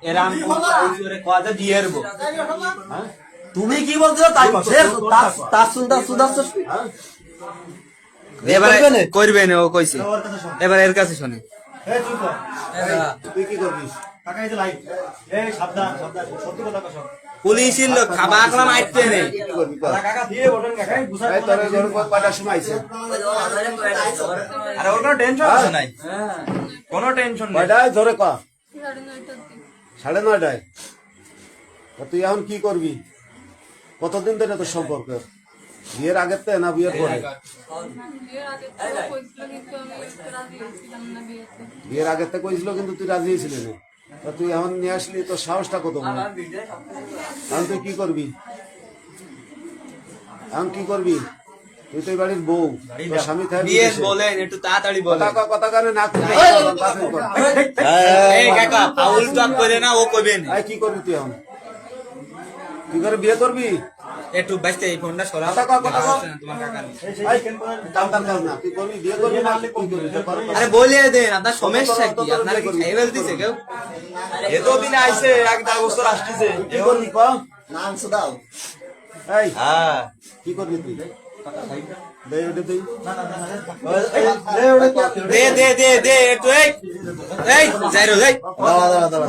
এরাম কথা দিয়ে তুমি কি বলছো তাই তার সুন্দর এবারে করবে না ও কইছে এবার এর কাছে শুনে তুই কি করবিস কাকা এই যে লাইট এই সাবধান সাবধান সত্যি কথা কস পুলিশের লোক খাবা আকলাম আইতে নেই কি করবি কাকা দিয়ে বলেন কাকা এই বুঝাই তোর ঘর কয়টার সময় আইছে আরে ওর কোনো টেনশন আছে নাই কোনো টেনশন নাই কয়টায় ধরে ক 9:30 তুই এখন কি করবি কতদিন ধরে তোর সম্পর্ক বিয়ের আগের থেকে না বিয়ের পরে বিয়ের আগের থেকে কইছিল কিন্তু তুই রাজি হয়েছিলি না তা তুই এখন নিয়ে আসলি তোর সাহসটা কত বড় এখন তুই কি করবি এখন কি করবি তুই তো এই বাড়ির বউ তোর স্বামী থাকবে বিয়ে বলেন একটু তাড়াতাড়ি বলেন কথা কানে না এই কাকা ফাউল টক করে না ও কইবে না কি করবি তুই এখন তুই করে বিয়ে করবি একটু বাইতে এই ফোনটা সরাও তোমার কাকা না তুই করবি বিয়ে করবি না কি করবি আরে বলে দেন আপনার সমস্যা কি আপনারা কি খাই ফেলতেছে কেউ এত দিন আইছে 1-10 বছর আসতেছে কি করবি ক নাম সুদাও এই হ্যাঁ কি করবি তুই দে ওটা তুই দে একটু এই যাই রো যাই দাঁড়া